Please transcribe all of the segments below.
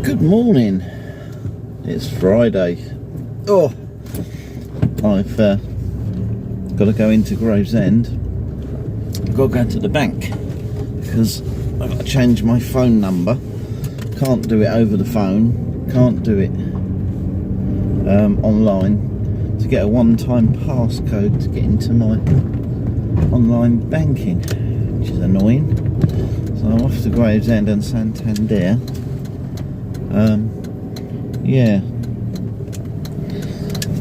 Good morning. It's Friday. Oh, I've got to go into Gravesend. I've got to go to the bank because I've got to change my phone number. Can't do it over the phone. Can't do it online. To get a one-time passcode to get into my online banking, which is annoying. So I'm off to Gravesend and Santander. Yeah,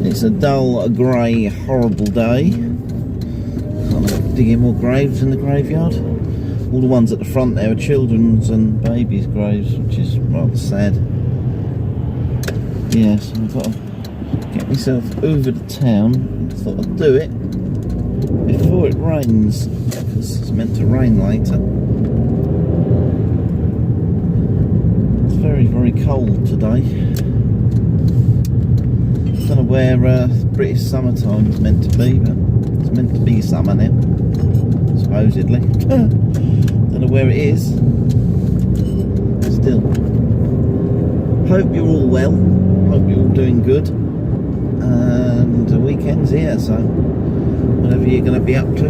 it's a dull, grey, horrible day. I'm digging more graves in the graveyard. All the ones at the front there are children's and babies' graves, which is rather sad. Yeah, so I've got to get myself over to town. I thought I'd do it before it rains, because it's meant to rain later. It's very, very cold today. I don't know where British summertime is meant to be, but it's meant to be summer now, supposedly. Don't know where it is. Still, hope you're all well. Hope you're all doing good. And the weekend's here, so whatever you're going to be up to,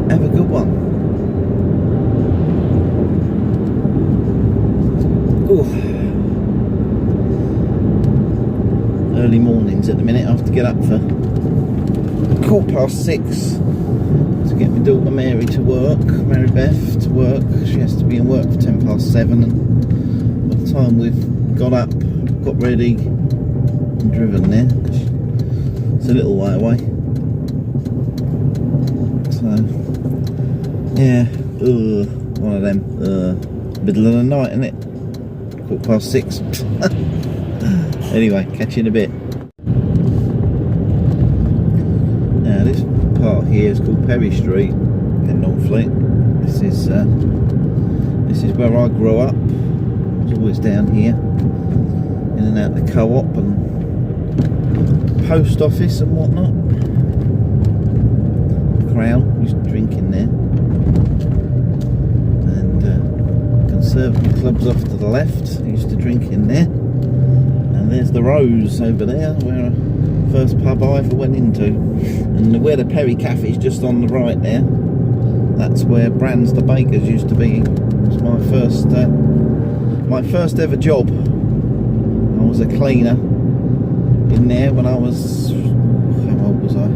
have a good one. Ooh. Early mornings at the minute. I have to get up for 6:15 to get my daughter Mary to work, Mary Beth to work. She has to be in work for 7:10, and by the time we've got up, got ready and driven there, it's a little way away. So yeah, one of them, middle of the night, isn't it? 6:15. Anyway, catch you in a bit. Now this part here is called Perry Street in Northfleet. This is where I grew up. I was always down here, in and out the co-op and post office and whatnot. The Crown, used to drink in there. And Conservative clubs off to the left, used to drink in there. And there's the Rose over there, where first pub I ever went into. And where the Perry Cafe is just on the right there, that's where Brands the Bakers used to be. It was my first ever job. I was a cleaner in there when I was, how old was I?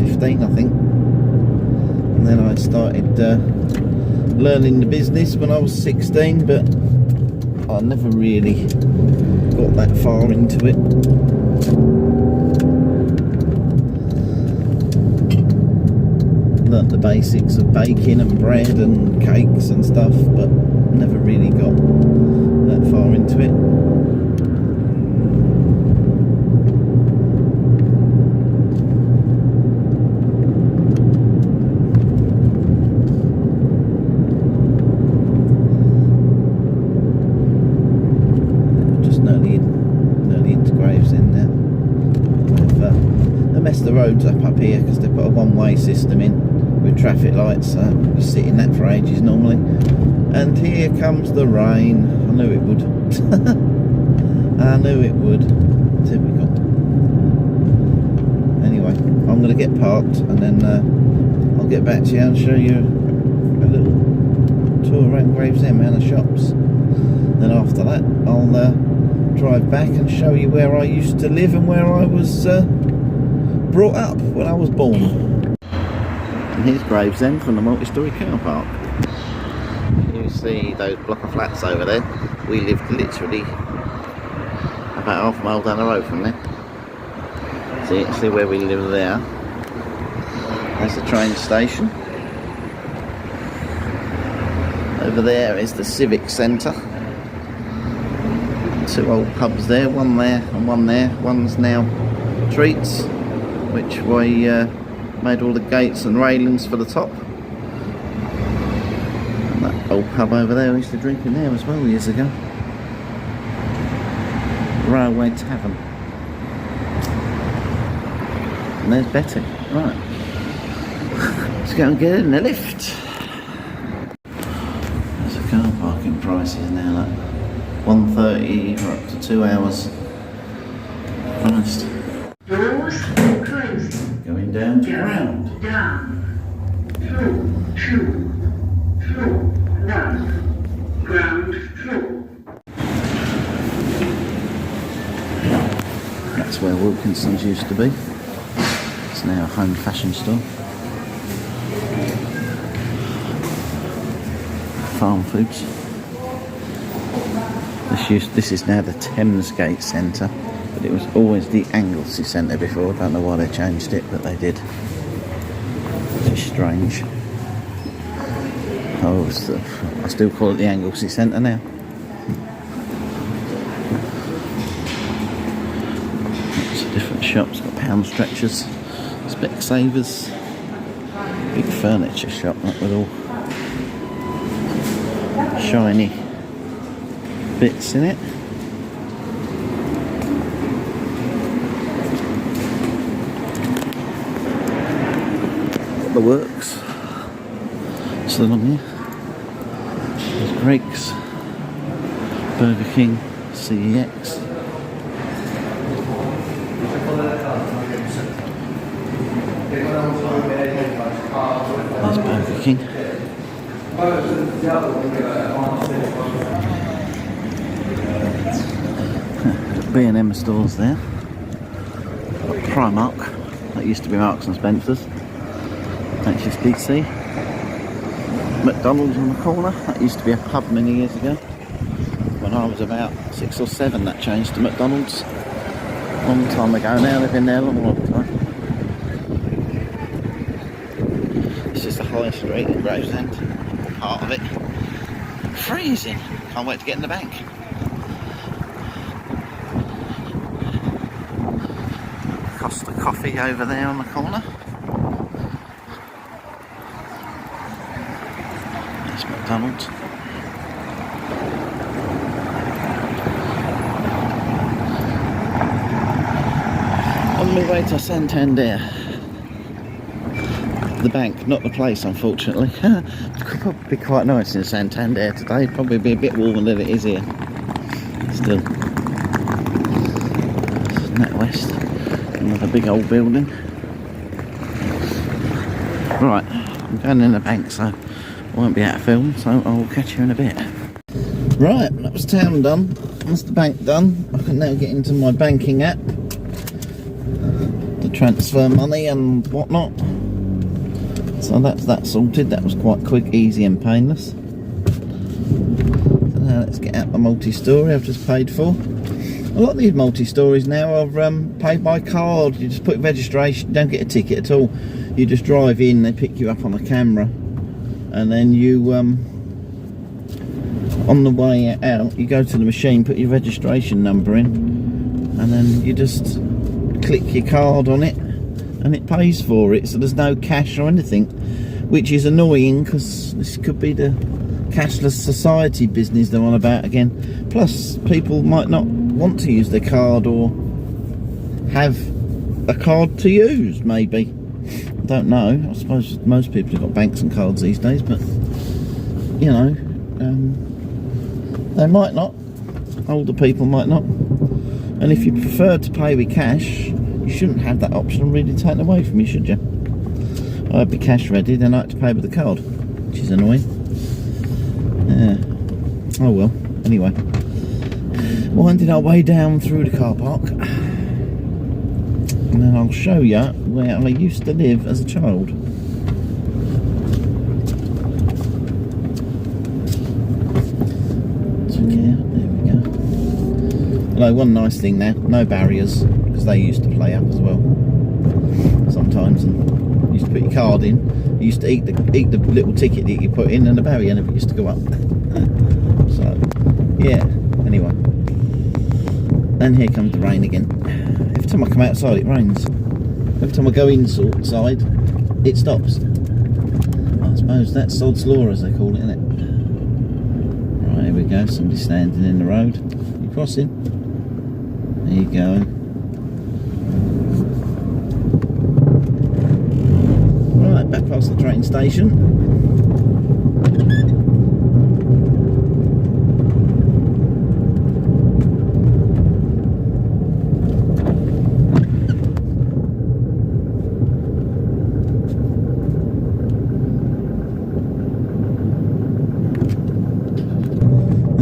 15, I think. And then I started learning the business when I was 16, but I never really got that far into it. Learnt the basics of baking and bread and cakes and stuff, but never really got that far into it. Nearly into Gravesend now. They messed the roads up here because they put a one-way system in with traffic lights, so you sit in that for ages normally. And here comes the rain. I knew it would. I knew it would. Typical. Anyway, I'm going to get parked and then I'll get back to you and show you a little tour around Gravesend, around the shops. Then after that I'll drive back and show you where I used to live and where I was brought up when I was born. And here's Gravesend from the multi-storey car park. You see those block of flats over there? We lived literally about half a mile down the road from there. See where we live there? There's the train station. Over there is the Civic Centre. Two old pubs there, one there and one there. One's now Treats, which we made all the gates and railings for the top. And that old pub over there, we used to drink in there as well years ago. Railway Tavern. And there's Betty. Right. Let's go and get in the lift. There's the car parking prices now, look. 1:30 or up to 2 hours. Honest. Doors closing. Going down to ground. Down. Floor 2. Floor 1. Ground floor. That's where Wilkinson's used to be. It's now a home fashion store. Farm foods. This is now the Thamesgate Centre, but it was always the Anglesey Centre before. I don't know why they changed it, but they did. Which is strange. I still call it the Anglesey Centre now. Lots of different shops, got pound stretchers, Specsavers, big furniture shop, like with all shiny bits in it. Got the works still along here. There's Greg's, Burger King, CEX. There's Burger King. B&M stores there. Primark, that used to be Marks and Spencer's. HSBC. McDonald's on the corner, that used to be a pub many years ago. When I was about 6 or 7, that changed to McDonald's. Long time ago now, they've been there a long time. This is the high street in Gravesend, part of it. Freezing, can't wait to get in the bank. Costa Coffee over there on the corner. There's McDonald's. On my way to Santander. The bank, not the place, unfortunately. It could probably be quite nice in Santander today. Probably be a bit warmer than it is here. Still. NatWest. Another big old building. Right, I'm going in the bank, so I won't be out of film, so I'll catch you in a bit. Right, that was town done. That's the bank done. I can now get into my banking app to transfer money and whatnot. So that's that sorted. That was quite quick, easy and painless. So now let's get out the multi-story I've just paid for. A lot of these multi-stories now are paid by card. You just put registration, don't get a ticket at all. You just drive in, they pick you up on a camera, and then you, on the way out, you go to the machine, put your registration number in, and then you just click your card on it, and it pays for it. So there's no cash or anything, which is annoying because this could be the cashless society business they're on about again. Plus, people might not want to use their card or have a card to use, maybe. I don't know. I suppose most people have got banks and cards these days, but you know, they might not. Older people might not. And if you prefer to pay with cash, you shouldn't have that option really taken away from you, should you? I'd be cash ready, then I have to pay with the card, which is annoying. Yeah. Oh well. Anyway, winding our way down through the car park, and then I'll show you where I used to live as a child. Okay, there we go. Although one nice thing now, no barriers, because they used to play up as well sometimes, and you used to put your card in, you used to eat the little ticket that you put in, and the barrier never used to go up. So yeah, anyway, and here comes the rain again. Every time I come outside it rains. Every time I go inside it stops. I suppose that's sod's law, as they call it, isn't it? Right, here we go, somebody standing in the road. You crossing? There you go. Right, back past the train station.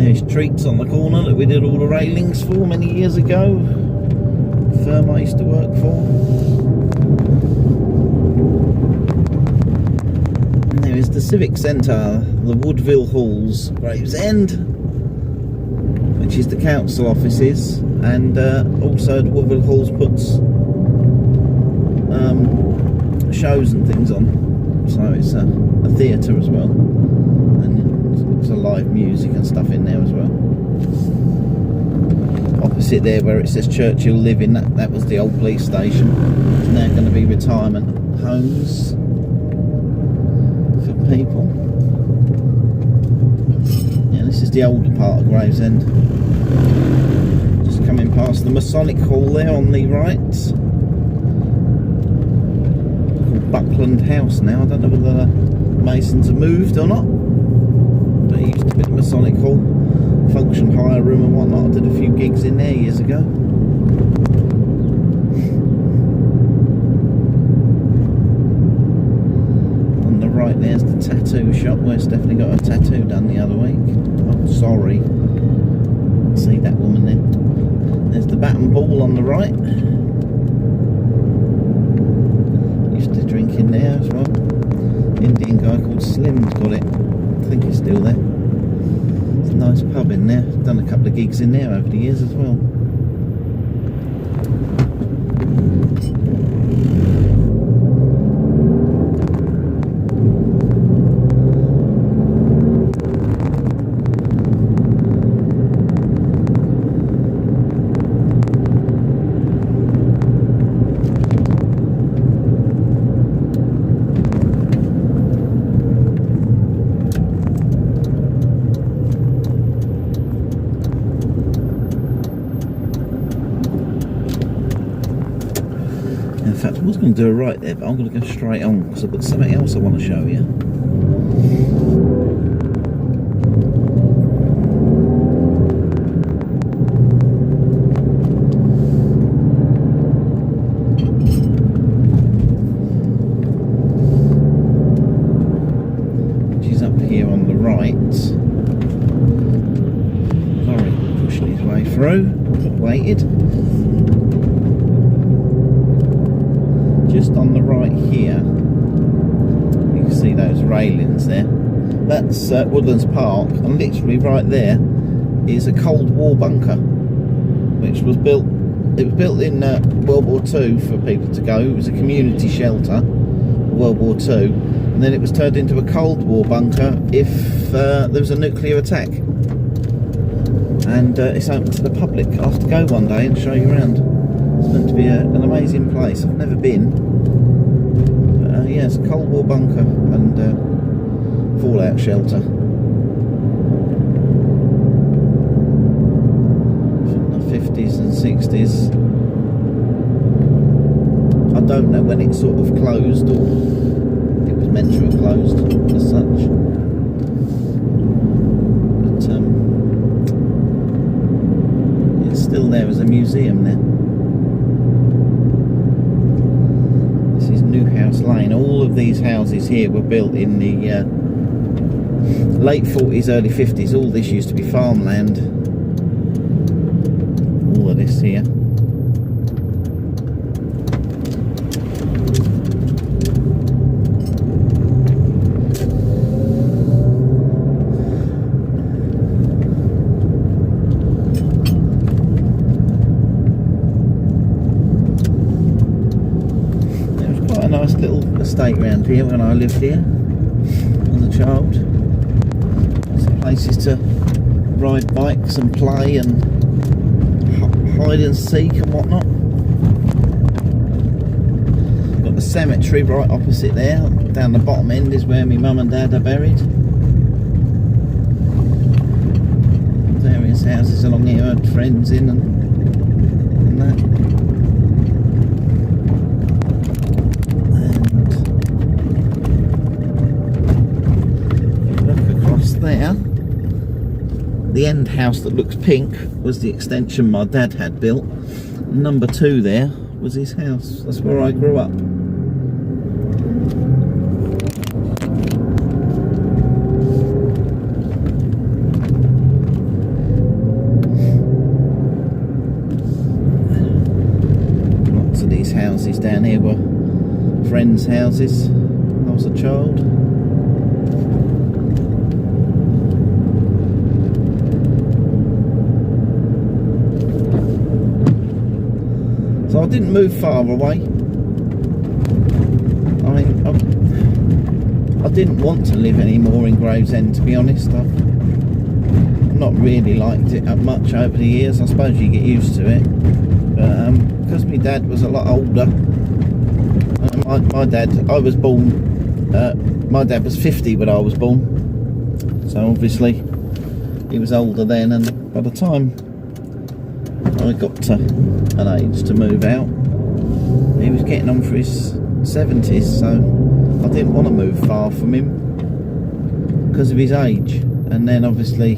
There's Treats on the corner that we did all the railings for many years ago. Firm I used to work for. And there is the Civic Centre, the Woodville Halls, Gravesend, which is the council offices, and also the Woodville Halls puts shows and things on, so it's a theatre as well, and there's a live music and stuff in there as well. Opposite there where it says Churchill Living, that was the old police station. It's now going to be retirement homes for people. Yeah, this is the older part of Gravesend. Just coming past the Masonic Hall there on the right. Called Buckland House now. I don't know whether the Masons have moved or not, but it used to be the Masonic Hall. Function hire room and whatnot. I did a few gigs in there years ago. On the right there's the tattoo shop where Stephanie got her tattoo done the other week. Oh, sorry. See that woman there. There's the Bat and Ball on the right. Used to drink in there as well. Indian guy called Slim's got it. I think it's still there. It's a nice pub in there. Done a couple of gigs in there over the years as well. In fact, I was going to do a right there, but I'm going to go straight on because I've got something else I want to show you. Which is up here on the right. Lorry pushing his way through. Waited. Just on the right here, you can see those railings there. That's Woodlands Park, and literally right there is a Cold War bunker, which was built. It was built in World War II for people to go. It was a community shelter for World War II, and then it was turned into a Cold War bunker if there was a nuclear attack. And it's open to the public. I'll have to go one day and show you around. It's meant to be an amazing place. I've never been. But yeah, it's a Cold War bunker and fallout shelter. From the 50s and 60s. I don't know when it sort of closed or it was meant to have closed as such. But it's still there as a museum there. Newhouse Lane. All of these houses here were built in the late 40s, early 50s. All this used to be farmland. All of this here. Nice little estate round here when I lived here as a child. Some places to ride bikes and play and hide and seek and whatnot. Got the cemetery right opposite there. Down the bottom end is where my mum and dad are buried. Various houses along here I had friends in and that. There, the end house that looks pink was the extension my dad had built. Number 2 there was his house. That's where I grew up. down here were friends' houses when I was a child. So I didn't move far away. I mean, I didn't want to live anymore in Gravesend, to be honest. I've not really liked it much over the years. I suppose you get used to it. But because my dad was a lot older, my dad, I was born, my dad was 50 when I was born. So obviously he was older then, and by the time I got to an age to move out, he was getting on for his 70s, so I didn't want to move far from him because of his age. And then obviously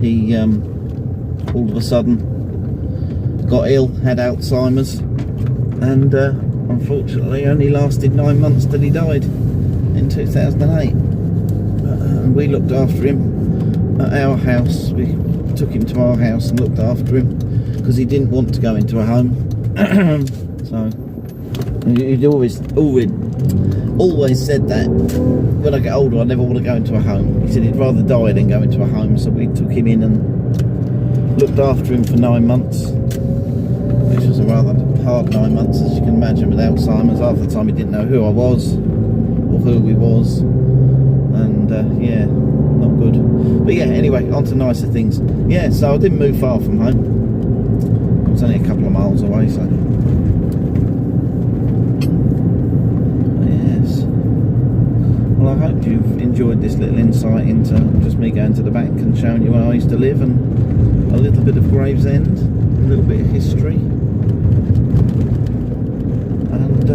he all of a sudden got ill, had Alzheimer's, and unfortunately only lasted 9 months till he died in 2008. And we looked after him at our house. We took him to our house and looked after him because he didn't want to go into a home. So he'd always said that when I get older I never want to go into a home. He said he'd rather die than go into a home. So we took him in and looked after him for 9 months, which was a rather hard 9 months, as you can imagine, with Alzheimer's. Half the time he didn't know who I was or who we was, and yeah, not good. But yeah, anyway, on to nicer things. Yeah, so I didn't move far from home. It was only a couple of miles away, so yes. Well, I hope you've enjoyed this little insight into just me going to the bank and showing you where I used to live, and a little bit of Gravesend, a little bit of history, and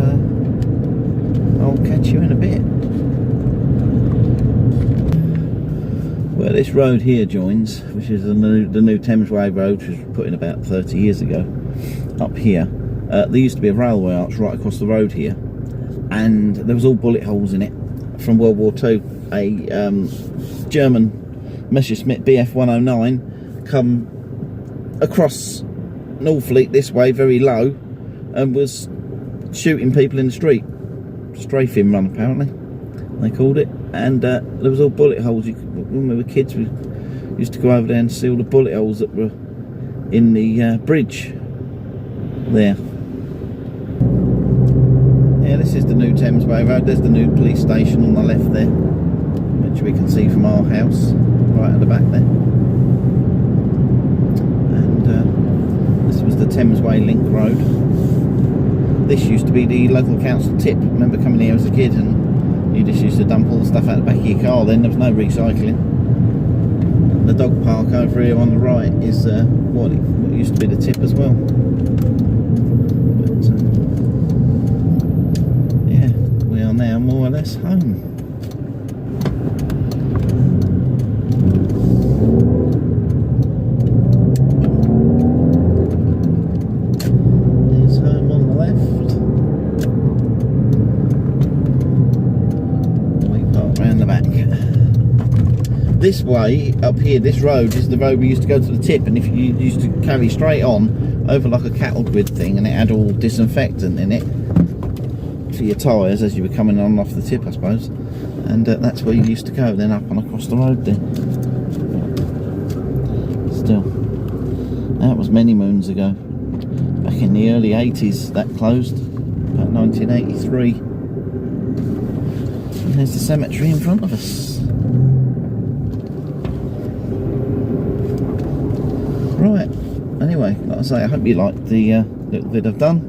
I'll catch you in a bit. Where this road here joins, which is the new Thames Way road, which was put in about 30 years ago, up here, there used to be a railway arch right across the road here, and there was all bullet holes in it from World War II. A German Messerschmitt Bf 109 come across Northfleet this way very low and was shooting people in the street. Strafing run, apparently they called it. And there was all bullet holes. When we were kids, we used to go over there and see all the bullet holes that were in the bridge there. Yeah, this is the new Thames Way road. There's the new police station on the left there, which we can see from our house right at the back there. And this was the Thames Way Link Road. This used to be the local council tip. I remember coming here as a kid and you just used to dump all the stuff out the back of your car then. There was no recycling. The dog park over here on the right is what used to be the tip as well. But yeah, we are now more or less home. There's home on the left. Around the back. This way up here, this road is the road we used to go to the tip, and if you used to carry straight on over like a cattle grid thing, and it had all disinfectant in it for your tyres as you were coming on off the tip, I suppose. And that's where you used to go, then up and across the road then. Still, that was many moons ago. Back in the early 80s that closed, about 1983. And there's the cemetery in front of us. Right, anyway, like I say, I hope you liked the little bit I've done.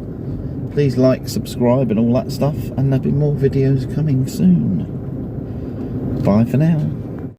Please like, subscribe and all that stuff, and there'll be more videos coming soon. Bye for now.